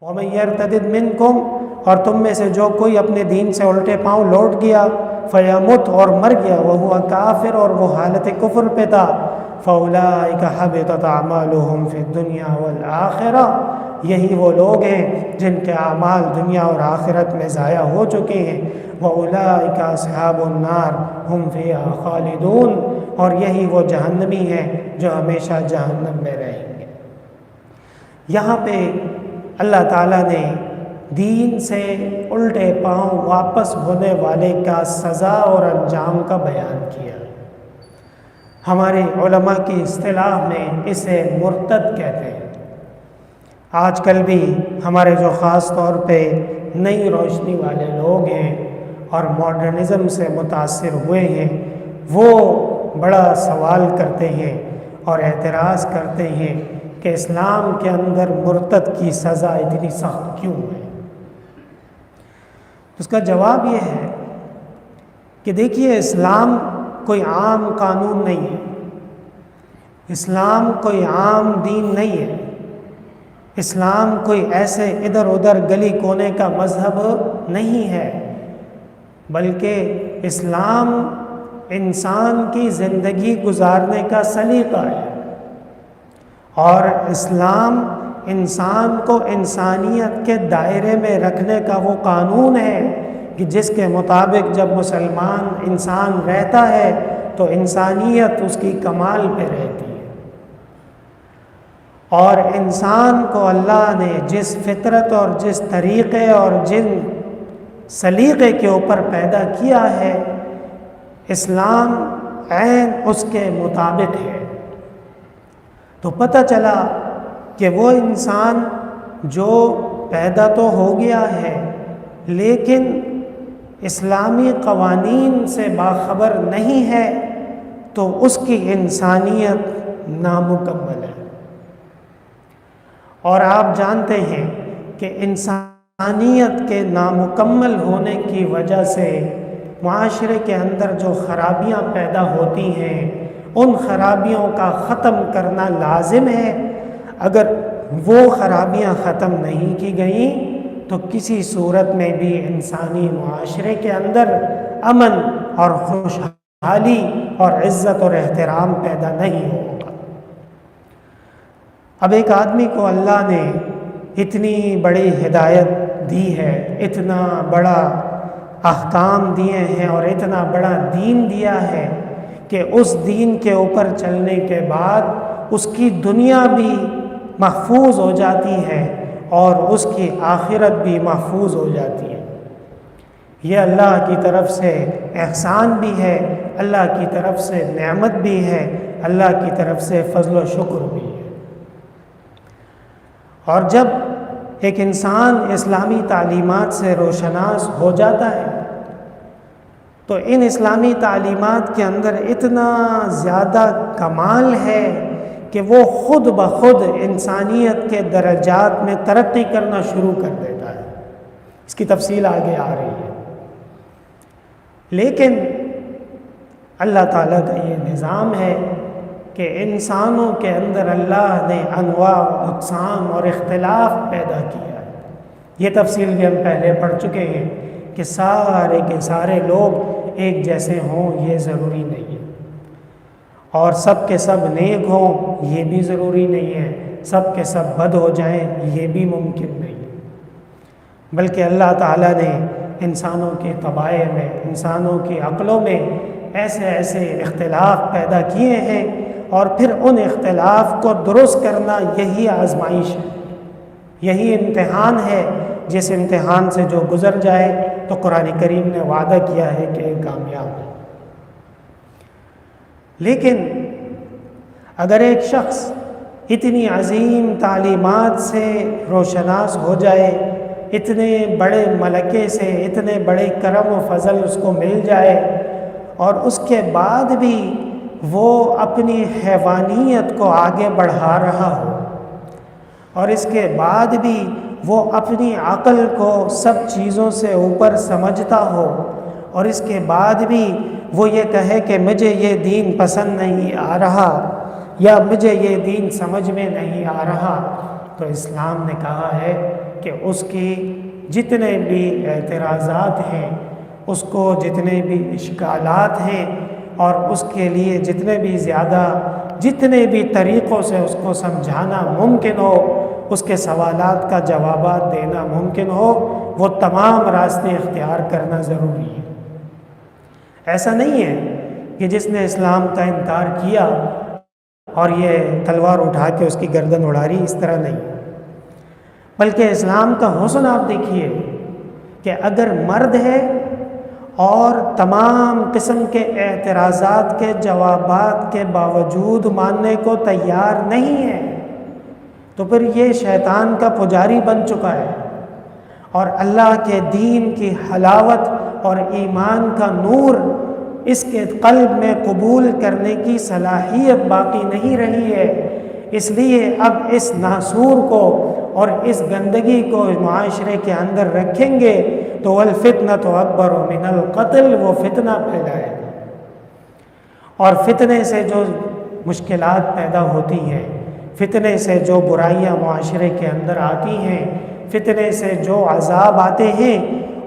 وَمَن يَرْتَدِدْ مِنْكُمْ، اور تم میں سے جو کوئی اپنے دین سے الٹے پاؤں لوٹ گیا، فَيَمُتْ، اور مر گیا، وَهُوَ کافر، اور وہ حالت کفر پہ تھا، فَأُولَٰئِكَ حَبِطَتْ أَعْمَالُهُمْ فِي الدُّنْيَا وَالْآخِرَةِ، یہی وہ لوگ ہیں جن کے اعمال دنیا اور آخرت میں ضائع ہو چکے ہیں، وَأُولَٰئِكَ أَصْحَابُ النَّارِ هُمْ فِيهَا خَالِدُونَ، اور یہی وہ جہنمی ہیں جو ہمیشہ جہنم میں رہیں گے۔ یہاں پہ اللہ تعالیٰ نے دین سے الٹے پاؤں واپس ہونے والے کا سزا اور انجام کا بیان کیا۔ ہمارے علماء کی اصطلاح میں اسے مرتد کہتے ہیں۔ آج کل بھی ہمارے جو خاص طور پہ نئی روشنی والے لوگ ہیں اور ماڈرنزم سے متاثر ہوئے ہیں، وہ بڑا سوال کرتے ہیں اور اعتراض کرتے ہیں کہ اسلام کے اندر مرتد کی سزا اتنی سخت کیوں ہے؟ اس کا جواب یہ ہے کہ دیکھیے، اسلام کوئی عام قانون نہیں ہے، اسلام کوئی عام دین نہیں ہے، اسلام کوئی ایسے ادھر ادھر گلی کونے کا مذہب نہیں ہے، بلکہ اسلام انسان کی زندگی گزارنے کا سلیقہ ہے، اور اسلام انسان کو انسانیت کے دائرے میں رکھنے کا وہ قانون ہے کہ جس کے مطابق جب مسلمان انسان رہتا ہے تو انسانیت اس کی کمال پہ رہتی ہے۔ اور انسان کو اللہ نے جس فطرت اور جس طریقے اور جن سلیقے کے اوپر پیدا کیا ہے، اسلام عین اس کے مطابق ہے۔ تو پتہ چلا کہ وہ انسان جو پیدا تو ہو گیا ہے لیکن اسلامی قوانین سے باخبر نہیں ہے، تو اس کی انسانیت نامکمل ہے۔ اور آپ جانتے ہیں کہ انسانیت کے نامکمل ہونے کی وجہ سے معاشرے کے اندر جو خرابیاں پیدا ہوتی ہیں، ان خرابیوں کا ختم کرنا لازم ہے۔ اگر وہ خرابیاں ختم نہیں کی گئیں تو کسی صورت میں بھی انسانی معاشرے کے اندر امن اور خوشحالی اور عزت اور احترام پیدا نہیں ہوگا۔ اب ایک آدمی کو اللہ نے اتنی بڑی ہدایت دی ہے، اتنا بڑا احکام دیے ہیں اور اتنا بڑا دین دیا ہے کہ اس دین کے اوپر چلنے کے بعد اس کی دنیا بھی محفوظ ہو جاتی ہے اور اس کی آخرت بھی محفوظ ہو جاتی ہے۔ یہ اللہ کی طرف سے احسان بھی ہے، اللہ کی طرف سے نعمت بھی ہے، اللہ کی طرف سے فضل و شکر بھی ہے۔ اور جب ایک انسان اسلامی تعلیمات سے روشناس ہو جاتا ہے تو ان اسلامی تعلیمات کے اندر اتنا زیادہ کمال ہے کہ وہ خود بخود انسانیت کے درجات میں ترقی کرنا شروع کر دیتا ہے۔ اس کی تفصیل آگے آ رہی ہے۔ لیکن اللہ تعالیٰ کا یہ نظام ہے کہ انسانوں کے اندر اللہ نے انواع و اقسام اور اختلاف پیدا کیا ہے۔ یہ تفصیل بھی ہم پہلے پڑھ چکے ہیں کہ سارے کے سارے لوگ ایک جیسے ہوں یہ ضروری نہیں ہے، اور سب کے سب نیک ہوں یہ بھی ضروری نہیں ہے، سب کے سب بد ہو جائیں یہ بھی ممکن نہیں ہے، بلکہ اللہ تعالیٰ نے انسانوں کے طبائع میں، انسانوں کی عقلوں میں ایسے ایسے اختلاف پیدا کیے ہیں، اور پھر ان اختلاف کو درست کرنا یہی آزمائش ہے، یہی امتحان ہے۔ جس امتحان سے جو گزر جائے تو قرآن کریم نے وعدہ کیا ہے کہ کامیاب ہے۔ لیکن اگر ایک شخص اتنی عظیم تعلیمات سے روشناس ہو جائے، اتنے بڑے ملکے سے اتنے بڑے کرم و فضل اس کو مل جائے، اور اس کے بعد بھی وہ اپنی حیوانیت کو آگے بڑھا رہا ہو، اور اس کے بعد بھی وہ اپنی عقل کو سب چیزوں سے اوپر سمجھتا ہو، اور اس کے بعد بھی وہ یہ کہے کہ مجھے یہ دین پسند نہیں آ رہا یا مجھے یہ دین سمجھ میں نہیں آ رہا، تو اسلام نے کہا ہے کہ اس کی جتنے بھی اعتراضات ہیں، اس کو جتنے بھی اشکالات ہیں، اور اس کے لیے جتنے بھی طریقوں سے اس کو سمجھانا ممکن ہو، اس کے سوالات کا جوابات دینا ممکن ہو، وہ تمام راستے اختیار کرنا ضروری ہے۔ ایسا نہیں ہے کہ جس نے اسلام کا انکار کیا اور یہ تلوار اٹھا کے اس کی گردن اڑا رہی، اس طرح نہیں، بلکہ اسلام کا حسن آپ دیکھیے کہ اگر مرد ہے اور تمام قسم کے اعتراضات کے جوابات کے باوجود ماننے کو تیار نہیں ہے، تو پھر یہ شیطان کا پجاری بن چکا ہے، اور اللہ کے دین کی حلاوت اور ایمان کا نور اس کے قلب میں قبول کرنے کی صلاحیت باقی نہیں رہی ہے۔ اس لیے اب اس ناسور کو اور اس گندگی کو معاشرے کے اندر رکھیں گے تو الفتنۃ اکبر من القتل، وہ فتنہ پھیلائے گا، اور فتنے سے جو مشکلات پیدا ہوتی ہیں، فتنے سے جو برائیاں معاشرے کے اندر آتی ہیں، فتنے سے جو عذاب آتے ہیں،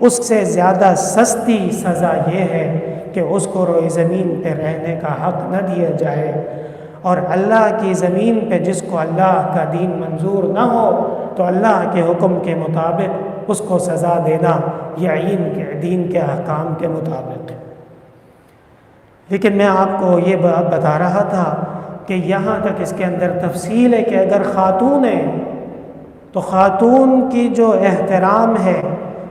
اس سے زیادہ سستی سزا یہ ہے کہ اس کو روئے زمین پہ رہنے کا حق نہ دیا جائے، اور اللہ کی زمین پہ جس کو اللہ کا دین منظور نہ ہو تو اللہ کے حکم کے مطابق اس کو سزا دینا یہ دین کے احکام کے مطابق ہے۔ لیکن میں آپ کو یہ بات بتا رہا تھا کہ یہاں تک اس کے اندر تفصیل ہے کہ اگر خاتون ہے تو خاتون کی جو احترام ہے،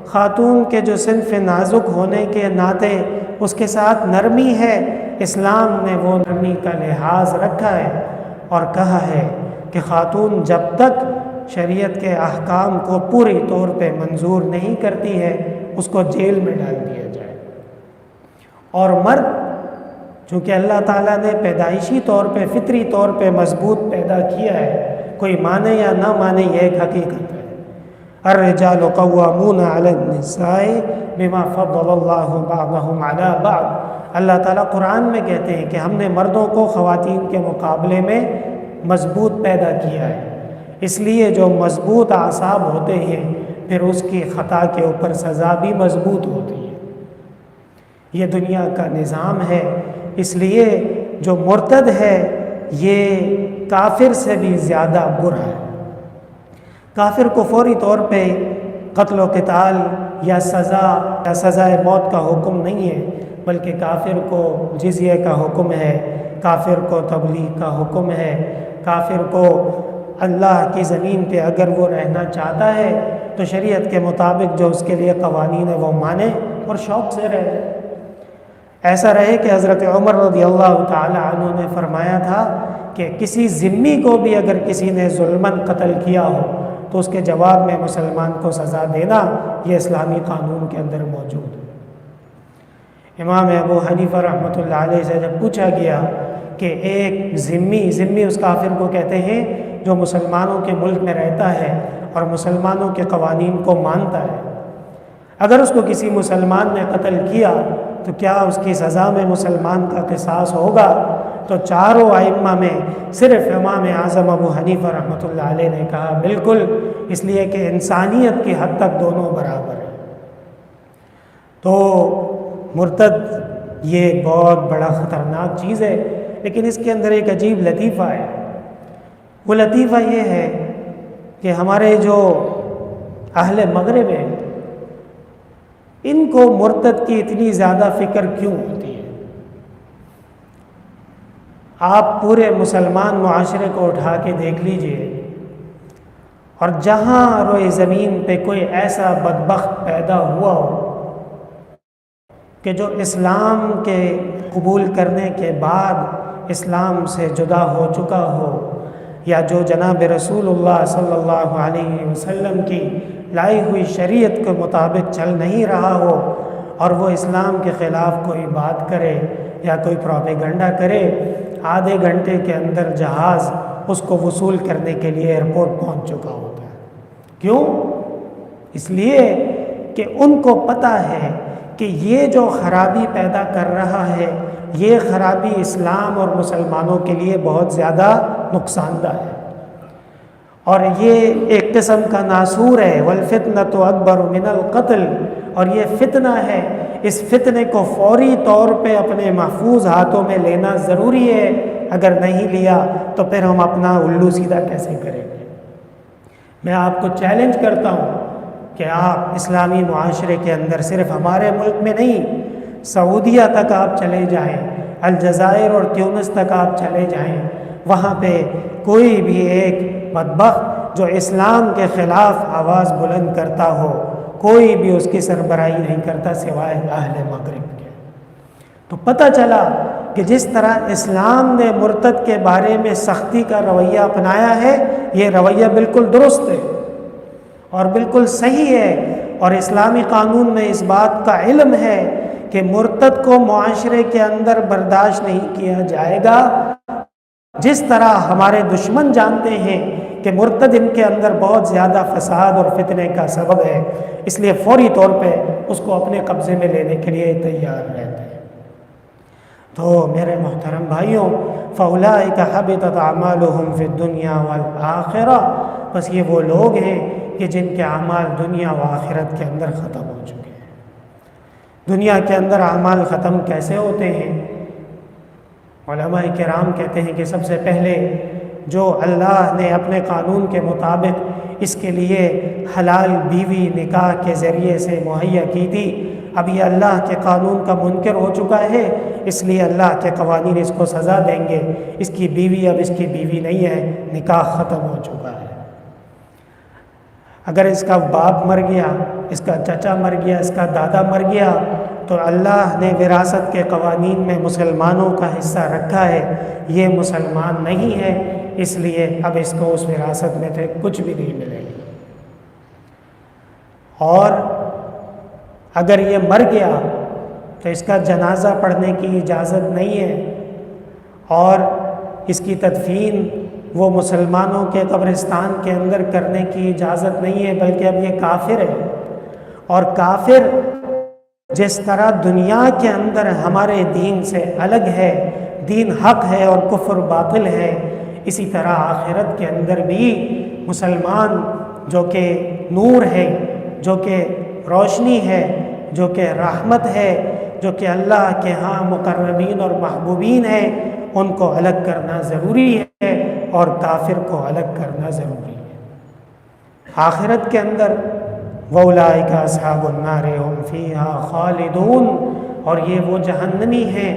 خاتون کے جو صنف نازک ہونے کے ناطے اس کے ساتھ نرمی ہے، اسلام نے وہ نرمی کا لحاظ رکھا ہے اور کہا ہے کہ خاتون جب تک شریعت کے احکام کو پوری طور پہ منظور نہیں کرتی ہے اس کو جیل میں ڈال دیا جائے، اور مرد چونکہ اللہ تعالیٰ نے پیدائشی طور پہ فطری طور پہ مضبوط پیدا کیا ہے، کوئی مانے یا نہ مانے یہ ایک حقیقت ہے۔ الرجال قوامون علی النساء بما فضل اللہ بعضهم علی بعض، اللہ تعالیٰ قرآن میں کہتے ہیں کہ ہم نے مردوں کو خواتین کے مقابلے میں مضبوط پیدا کیا ہے، اس لیے جو مضبوط اعصاب ہوتے ہیں پھر اس کی خطا کے اوپر سزا بھی مضبوط ہوتی ہے۔ یہ دنیا کا نظام ہے، اس لیے جو مرتد ہے یہ کافر سے بھی زیادہ برا ہے۔ کافر کو فوری طور پہ قتل و قتال یا سزائے موت کا حکم نہیں ہے، بلکہ کافر کو جزیہ کا حکم ہے، کافر کو تبلیغ کا حکم ہے، کافر کو اللہ کی زمین پہ اگر وہ رہنا چاہتا ہے تو شریعت کے مطابق جو اس کے لیے قوانین ہے وہ مانے اور شوق سے رہے۔ ایسا رہے کہ حضرت عمر رضی اللہ تعالی عنہ نے فرمایا تھا کہ کسی ذمی کو بھی اگر کسی نے ظلماً قتل کیا ہو تو اس کے جواب میں مسلمان کو سزا دینا یہ اسلامی قانون کے اندر موجود ہے۔ امام ابو حنیفہ رحمۃ اللہ علیہ سے جب پوچھا گیا کہ ایک ذمی اس کافر کو کہتے ہیں جو مسلمانوں کے ملک میں رہتا ہے اور مسلمانوں کے قوانین کو مانتا ہے، اگر اس کو کسی مسلمان نے قتل کیا تو کیا اس کی سزا میں مسلمان کا قصاص ہوگا؟ تو چاروں ائمہ میں صرف امام اعظم ابو حنیفہ رحمۃ اللہ علیہ نے کہا بالکل، اس لیے کہ انسانیت کی حد تک دونوں برابر ہیں۔ تو مرتد یہ ایک بہت بڑا خطرناک چیز ہے، لیکن اس کے اندر ایک عجیب لطیفہ ہے۔ وہ لطیفہ یہ ہے کہ ہمارے جو اہل مغرب ہیں ان کو مرتد کی اتنی زیادہ فکر کیوں ہوتی ہے؟ آپ پورے مسلمان معاشرے کو اٹھا کے دیکھ لیجئے، اور جہاں روئے زمین پہ کوئی ایسا بدبخت پیدا ہوا ہو کہ جو اسلام کے قبول کرنے کے بعد اسلام سے جدا ہو چکا ہو، یا جو جناب رسول اللہ صلی اللہ علیہ وسلم کی لائی ہوئی شریعت کے مطابق چل نہیں رہا ہو، اور وہ اسلام کے خلاف کوئی بات کرے یا کوئی پروپیگنڈا کرے، آدھے گھنٹے کے اندر جہاز اس کو وصول کرنے کے لیے ایئرپورٹ پہنچ چکا ہوتا ہے۔ کیوں؟ اس لیے کہ ان کو پتہ ہے کہ یہ جو خرابی پیدا کر رہا ہے یہ خرابی اسلام اور مسلمانوں کے لیے بہت زیادہ نقصان دہ ہے، اور یہ ایک قسم کا ناسور ہے، والفتنۃ اکبر من القتل، اور یہ فتنہ ہے، اس فتنے کو فوری طور پہ اپنے محفوظ ہاتھوں میں لینا ضروری ہے، اگر نہیں لیا تو پھر ہم اپنا الو سیدھا کیسے کریں گے؟ میں آپ کو چیلنج کرتا ہوں کہ آپ اسلامی معاشرے کے اندر صرف ہمارے ملک میں نہیں، سعودیہ تک آپ چلے جائیں، الجزائر اور تیونس تک آپ چلے جائیں، وہاں پہ کوئی بھی ایک بدبخت جو اسلام کے خلاف آواز بلند کرتا ہو، کوئی بھی اس کی سربراہی نہیں کرتا سوائے اہل مغرب کے۔ تو پتہ چلا کہ جس طرح اسلام نے مرتد کے بارے میں سختی کا رویہ اپنایا ہے، یہ رویہ بالکل درست ہے اور بالکل صحیح ہے، اور اسلامی قانون میں اس بات کا علم ہے کہ مرتد کو معاشرے کے اندر برداشت نہیں کیا جائے گا۔ جس طرح ہمارے دشمن جانتے ہیں کہ مرتد ان کے اندر بہت زیادہ فساد اور فتنے کا سبب ہے، اس لیے فوری طور پہ اس کو اپنے قبضے میں لینے کے لیے تیار رہتے ہیں۔ تو میرے محترم بھائیوں، فَأُولَٰئِكَ حَبِطَتْ أَعْمَالُهُمْ فِي الدُّنْيَا وَالْآخِرَةِ، بس یہ وہ لوگ ہیں کہ جن کے اعمال دنیا و آخرت کے اندر ختم ہو چکے ہیں۔ دنیا کے اندر اعمال ختم کیسے ہوتے ہیں؟ علماء کرام کہتے ہیں کہ سب سے پہلے جو اللہ نے اپنے قانون کے مطابق اس کے لیے حلال بیوی نکاح کے ذریعے سے مہیا کی تھی، اب یہ اللہ کے قانون کا منکر ہو چکا ہے، اس لیے اللہ کے قوانین اس کو سزا دیں گے، اس کی بیوی اب اس کی بیوی نہیں ہے، نکاح ختم ہو چکا ہے۔ اگر اس کا باپ مر گیا، اس کا چچا مر گیا، اس کا دادا مر گیا، تو اللہ نے وراثت کے قوانین میں مسلمانوں کا حصہ رکھا ہے، یہ مسلمان نہیں ہے، اس لیے اب اس کو اس وراثت میں سے کچھ بھی نہیں ملے گا۔ اور اگر یہ مر گیا تو اس کا جنازہ پڑھنے کی اجازت نہیں ہے، اور اس کی تدفین وہ مسلمانوں کے قبرستان کے اندر کرنے کی اجازت نہیں ہے، بلکہ اب یہ کافر ہے۔ اور کافر جس طرح دنیا کے اندر ہمارے دین سے الگ ہے، دین حق ہے اور کفر باطل ہے، اسی طرح آخرت کے اندر بھی مسلمان جو کہ نور ہے، جو کہ روشنی ہے، جو کہ رحمت ہے، جو کہ اللہ کے ہاں مقربین اور محبوبین ہیں، ان کو الگ کرنا ضروری ہے اور کافر کو الگ کرنا ضروری ہے۔ آخرت کے اندر وَأُولَٰئِكَ أَصْحَابُ النَّارِ هُمْ فِيهَا خَالِدُونَ، اور یہ وہ جہنمی ہیں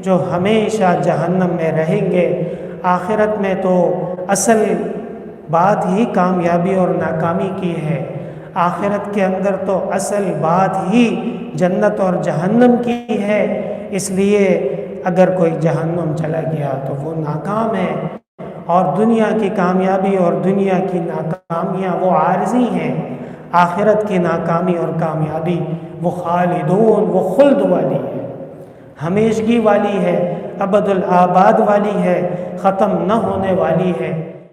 جو ہمیشہ جہنم میں رہیں گے۔ آخرت میں تو اصل بات ہی کامیابی اور ناکامی کی ہے، آخرت کے اندر تو اصل بات ہی جنت اور جہنم کی ہے، اس لیے اگر کوئی جہنم چلا گیا تو وہ ناکام ہے، اور دنیا کی کامیابی اور دنیا کی ناکامیاں وہ عارضی ہیں، آخرت کی ناکامی اور کامیابی وہ خالدون، وہ خلد والی ہے، ہمیشگی والی ہے، ابد الآباد والی ہے، ختم نہ ہونے والی ہے۔